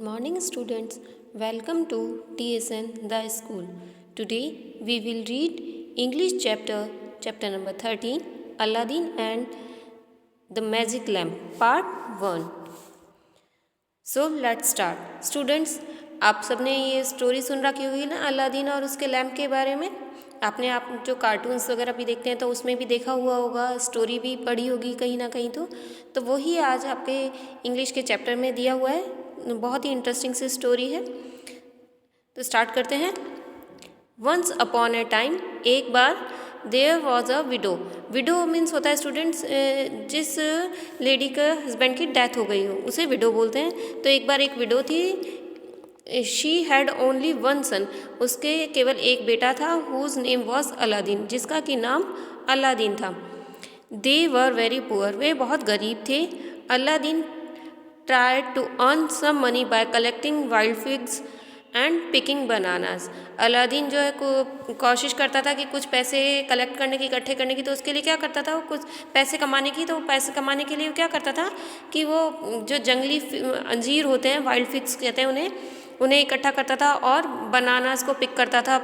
Morning students, welcome to TSN The School. Today we will read English chapter number 13, Aladdin and the Magic Lamp, part 1. So let's start. Students, आप सबने ये story सुन रखी होगी ना Aladdin और उसके lamp के बारे में। आपने आप जो कार्टून्स वगैरह भी देखते हैं तो उसमें भी देखा हुआ होगा, स्टोरी भी पढ़ी होगी कहीं ना कहीं। तो वही आज आपके इंग्लिश के चैप्टर में दिया हुआ है। बहुत ही इंटरेस्टिंग सी स्टोरी है। तो स्टार्ट करते हैं। वंस अपॉन ए टाइम, एक बार, there was a widow. Widow means होता है स्टूडेंट्स जिस लेडी का हस्बैंड की डेथ हो गई हो उसे विडो बोलते हैं। तो एक बार एक विडो थी। शी हैड ओनली वन सन, उसके केवल एक बेटा था। हुज नेम वॉज अलादीन, जिसका कि नाम अलादीन था। दे वर वेरी पुअर, वे बहुत गरीब थे। Aladdin tried to earn some money by collecting wild figs and picking bananas. Aladdin जो है कोशिश करता था कि कुछ पैसे कलेक्ट करने की, इकट्ठे करने की। तो उसके लिए क्या करता था, वो कुछ पैसे कमाने की। तो पैसे कमाने के लिए क्या करता था कि वो जो जंगली अंजीर होते हैं, वाइल्ड फिग्स कहते हैं उन्हें इकट्ठा करता था और बनानास को पिक करता था।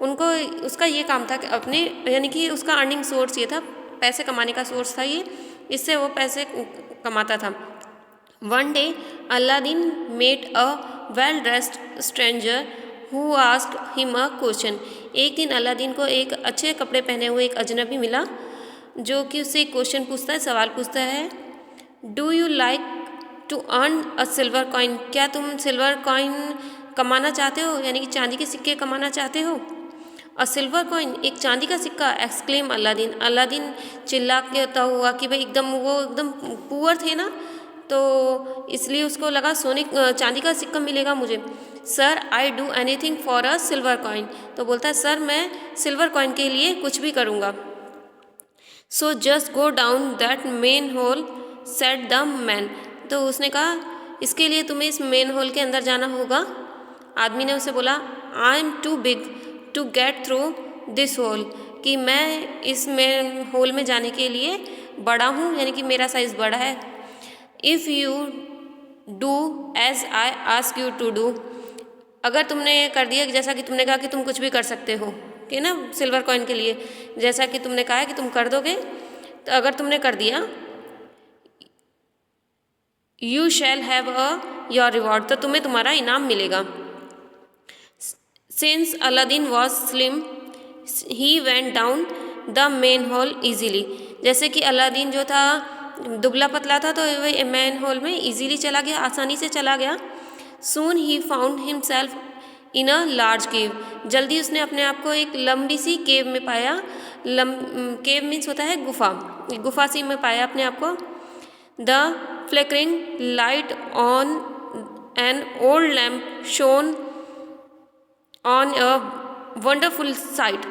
उनको उसका ये काम था कि अपने यानी कि उसका अर्निंग सोर्स ये था, पैसे कमाने का सोर्स था ये, इससे वो पैसे कमाता था। One day, Aladdin met a well-dressed stranger who asked him a question. एक दिन अलादीन को एक अच्छे कपड़े पहने हुए एक अजनबी मिला जो कि उससे एक क्वेश्चन पूछता है, सवाल पूछता है। Do you like to earn a silver coin? क्या तुम सिल्वर कॉइन कमाना चाहते हो, यानी कि चांदी के सिक्के कमाना चाहते हो? अ सिल्वर कॉइन, एक चांदी का सिक्का, एक्सक्लेम अलादीन। अलादीन चिल्ला के हुआ कि भाई वो एकदम पुअर थे ना, तो इसलिए उसको लगा चांदी का सिक्का मिलेगा मुझे। Sir I do anything for a silver coin, तो बोलता है सर मैं सिल्वर कॉइन के लिए कुछ भी करूँगा। So just go down that main whole said the man, तो उसने कहा इसके लिए तुम्हें इस मेन होल के अंदर जाना होगा। आदमी ने उसे बोला I am too big to get through this hole, कि मैं इस मेन होल में जाने के लिए बड़ा हूँ, यानी कि मेरा साइज़ बड़ा है। If you do as I ask you to do, अगर तुमने कर दिया जैसा कि तुमने कहा कि तुम कुछ भी कर सकते हो कि ना सिल्वर कॉइन के लिए, जैसा कि तुमने कहा है कि तुम कर दोगे, तो अगर तुमने कर दिया, you shall have a your reward, तो तुम्हें तुम्हारा इनाम मिलेगा। Since Aladdin was slim he went down the main hall easily, जैसे कि अलादीन जो था दुबला पतला था तो वह मैन होल में इजीली चला गया, आसानी से चला गया। सून ही found himself in a large cave, जल्दी उसने अपने आप को एक लंबी सी केव में पाया। केव मीन्स होता है गुफा, गुफा सी में पाया अपने आप को। The flickering light on an old lamp shown on a wonderful site,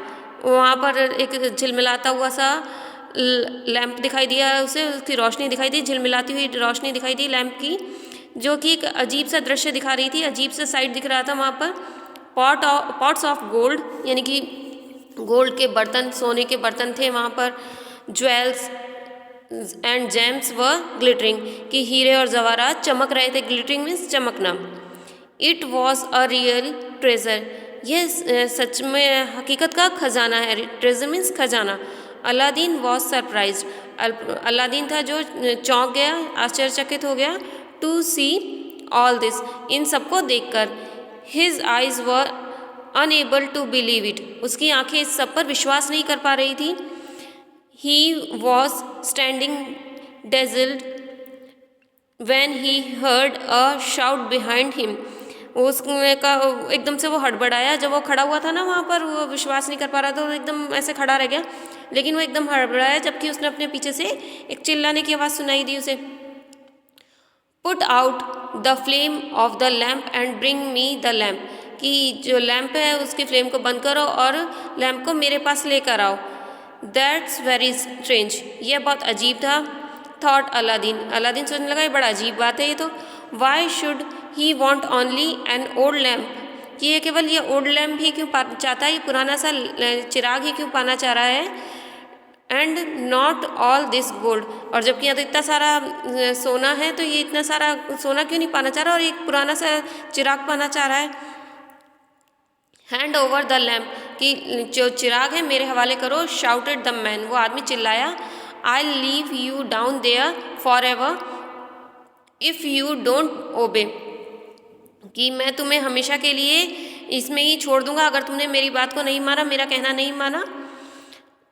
वहाँ पर एक झिलमिलाता हुआ सा लैम्प दिखाई दिया उसे, उसकी रोशनी दिखाई दी, झिलमिलाती हुई रोशनी दिखाई दी लैम्प की, जो कि एक अजीब सा दृश्य दिखा रही थी, अजीब सा साइट दिख रहा था वहाँ पर। पॉट्स ऑफ गोल्ड, यानी कि गोल्ड के बर्तन, सोने के बर्तन थे वहाँ पर। Jewels and gems were glittering, कि हीरे और जवाहरात चमक रहे थे। ग्लिटरिंग मीन्स चमकना। It was a real treasure, यह सच में हकीकत का खजाना है। ट्रेजर मीन्स खजाना। अलादीन वॉज सरप्राइज, अलादीन था जो चौंक गया, आश्चर्यचकित हो गया। टू सी ऑल दिस, इन सबको देखकर। His eyes were unable to believe it, उसकी आंखें इस सब पर विश्वास नहीं कर पा रही थी। He was standing dazzled when he heard a shout behind him, उसने का एकदम से वो हड़बड़ाया जब वो खड़ा हुआ था ना वहाँ पर, वो विश्वास नहीं कर पा रहा था, वो एकदम ऐसे खड़ा रह गया, लेकिन वो एकदम हड़बड़ाया जबकि उसने अपने पीछे से एक चिल्लाने की आवाज़ सुनाई दी उसे। Put out the flame of the lamp and bring me the lamp, कि जो लैम्प है उसकी फ्लेम को बंद करो और लैम्प को मेरे पास लेकर आओ। दैट्स वेरी स्ट्रेंज, यह बहुत अजीब था। थॉट अलादीन, अलादीन सोचने लगा ये बड़ा अजीब बात है ये तो। Why should he want only an old lamp, कि ये केवल ये ओल्ड लैम्प ही क्यों चाहता है, ये पुराना सा चिराग ही क्यों पाना चाह रहा है। And not all this gold, और जबकि यहाँ तो इतना सारा सोना है, तो ये इतना सारा सोना क्यों नहीं पाना चाह रहा और एक पुराना सा चिराग पाना चाह रहा है। हैंड ओवर द लैम्प, कि जो चिराग है मेरे हवाले करो। शाउटेड द मैन, वो आदमी चिल्लाया। I leave you down there for ever if you don't obey, कि मैं तुम्हें हमेशा के लिए इसमें ही छोड़ दूंगा अगर तुमने मेरी बात को नहीं माना, मेरा कहना नहीं माना।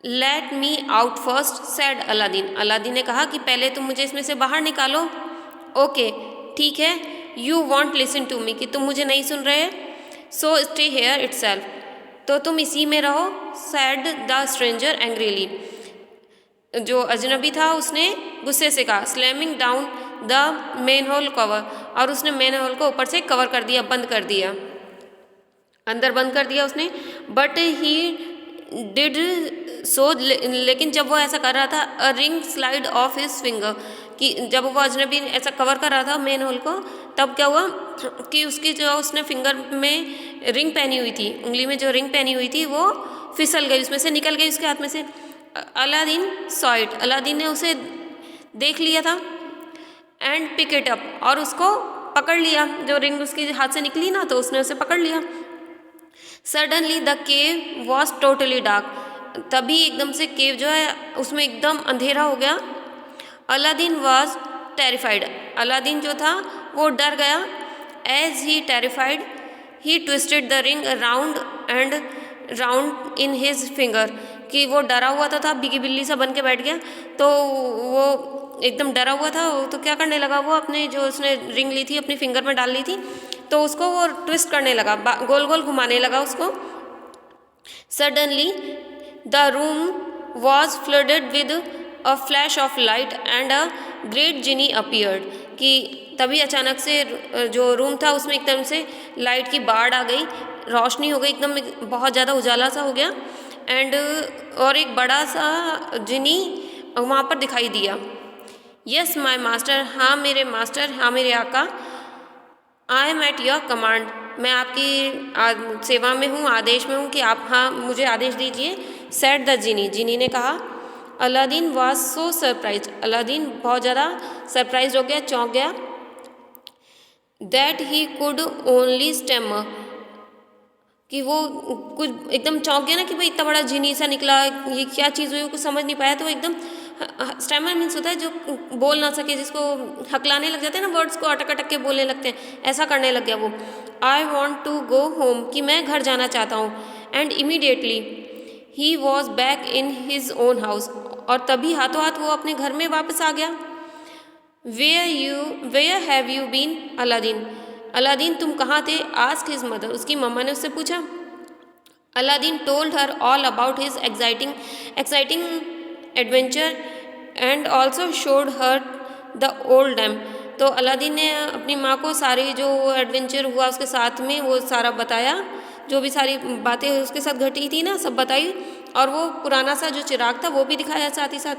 Let me out first said Aladdin, Aladdin ने कहा कि पहले तुम मुझे इसमें से बाहर निकालो। ओके ठीक है, you won't listen to me, कि तुम मुझे नहीं सुन रहे, सो स्टे हेयर इटसेल्फ, तो तुम इसी में रहो। सैड द स्ट्रेंजर एंग्रीली, जो अजनबी था उसने गुस्से से कहा। Slamming down the main whole cover, और उसने मेन होल को ऊपर से कवर कर दिया, बंद कर दिया, अंदर बंद कर दिया उसने। बट ही डिड सो, लेकिन जब वो ऐसा कर रहा था, a ring slide of his finger, कि जब वो अजनबी ऐसा कवर कर रहा था मेन होल को, तब क्या हुआ कि उसकी जो उसने फिंगर में रिंग पहनी हुई थी, उंगली में जो रिंग पहनी हुई थी वो फिसल गई, उसमें से निकल गई उसके हाथ में से। अलादीन सॉ इट, अलादीन ने उसे देख लिया था। एंड पिक इट अप, और उसको पकड़ लिया, जो रिंग उसके हाथ से निकली ना, तो उसने उसे पकड़ लिया। Suddenly the cave was totally dark, तभी एकदम से केव जो है उसमें एकदम अंधेरा हो गया। अलादीन वॉज टेरिफाइड, अलादीन जो था वो डर गया। As he terrified he twisted the ring round and round in his finger, कि वो डरा हुआ था बिगी बिल्ली सा बन के बैठ गया, तो वो एकदम डरा हुआ था, तो क्या करने लगा, वो अपने जो उसने रिंग ली थी अपनी फिंगर में डाल ली थी, तो उसको वो ट्विस्ट करने लगा, गोल गोल घुमाने लगा उसको। Suddenly the room was flooded with a flash of light and a great genie appeared, कि तभी अचानक से जो रूम था उसमें एकदम से लाइट की बाढ़ आ गई, रोशनी हो गई, एकदम बहुत ज़्यादा उजाला सा हो गया। एंड और एक बड़ा सा जिनी वहाँ पर दिखाई दिया। यस माय मास्टर, हाँ मेरे मास्टर, हाँ मेरे आका। I am at your command, मैं आपकी सेवा में हूँ, आदेश में हूँ कि आप हाँ मुझे आदेश दीजिए। सेड द जिनी, जिनी ने कहा। Aladdin was so surprise, Aladdin बहुत ज़्यादा सरप्राइज हो गया, चौंक गया। That he could only stammer, कि वो कुछ एकदम चौंक गया ना कि भाई इतना बड़ा जिनी सा निकला, ये क्या चीज़ हुई, कुछ समझ नहीं पाया, तो एकदम स्टैमर मीन्स होता है जो बोल ना सके, जिसको हकलाने लग जाते हैं ना, वर्ड्स को अटक अटक के बोलने लगते हैं, ऐसा करने लग गया वो। I want to go home, कि मैं घर जाना चाहता हूँ। And immediately he was back in his own house, और तभी हाथों हाथ वो अपने घर में वापस आ गया। Where have you been Aladdin, Aladdin तुम कहाँ थे? आस्क हिज मदर, उसकी मम्मा ने उससे पूछा। Aladdin told her all about his exciting adventure and also showed her the old lamp, तो अलादीन ने अपनी माँ को सारी जो एडवेंचर हुआ उसके साथ में वो सारा बताया, जो भी सारी बातें उसके साथ घटी थी ना सब बताई, और वो पुराना सा जो चिराग था वो भी दिखाया साथ ही साथ।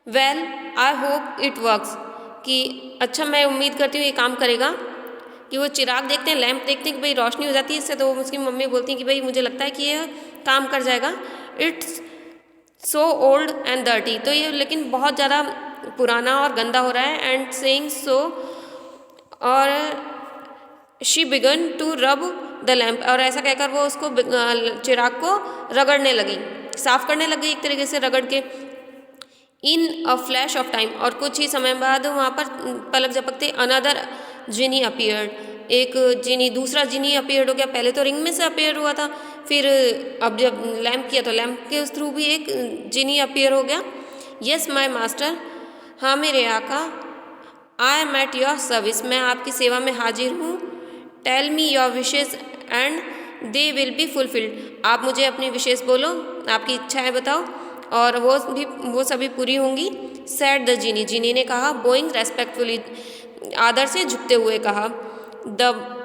Well I hope it works, कि अच्छा मैं उम्मीद करती हूँ ये काम करेगा, कि वो चिराग देखते हैं, लैंप देखते हैं कि भाई रोशनी हो जाती है इससे, तो उसकी मम्मी बोलती हैं कि भाई मुझे लगता है कि ये काम कर जाएगा। It's so old and dirty, तो ये लेकिन बहुत ज़्यादा पुराना और गंदा हो रहा है। एंड सेइंग सो, और she began to rub the lamp, और ऐसा कहकर वो उसको चिराग को रगड़ने लगी, साफ करने लग गई एक तरीके से रगड़ के। इन अ फ्लैश ऑफ टाइम, और कुछ ही समय बाद वहाँ पर पलक झपकते अनदर जिनी अपीयर्ड, एक जिनी, दूसरा जिनी अपीयर्ड हो गया। पहले तो रिंग में से अपीयर हुआ था, फिर अब जब लैम्प किया तो लैम्प के थ्रू भी एक जिनी अपीयर हो गया। यस माय मास्टर, हाँ मेरे आका। I am at your service, मैं आपकी सेवा में हाजिर हूँ। Tell me your wishes and they will be fulfilled, आप मुझे अपनी विशेष बोलो, आपकी इच्छाएं बताओ और वो सभी पूरी होंगी। सैड द जिनी, जिनी ने कहा। बोइंग रेस्पेक्टफुली, आदर से झुकते हुए कहा। The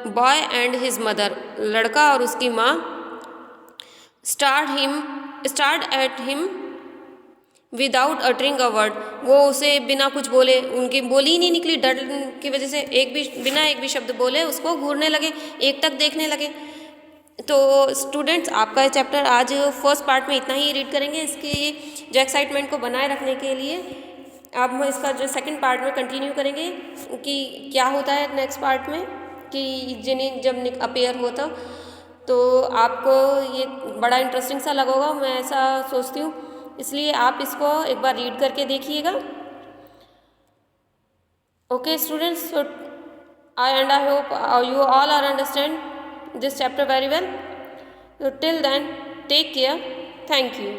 boy and his mother, लड़का और उसकी माँ। Stared at him without uttering a word, वो उसे बिना कुछ बोले, उनकी बोली ही नहीं निकली डर की वजह से, बिना एक भी शब्द बोले उसको घूरने लगे, एक तक देखने लगे। तो स्टूडेंट्स, आपका चैप्टर आज फर्स्ट पार्ट में इतना ही रीड करेंगे। इसकी जो एक्साइटमेंट को बनाए रखने के लिए अब हम इसका जो सेकंड पार्ट में कंटिन्यू करेंगे कि क्या होता है नेक्स्ट पार्ट में, कि जिन्हें जब अपीयर होता तो आपको ये बड़ा इंटरेस्टिंग सा लगा होगा, मैं ऐसा सोचती हूँ। इसलिए आप इसको एक बार रीड करके देखिएगा। Okay students, so I hope you all are understand this chapter very well. So till then, take care. Thank you.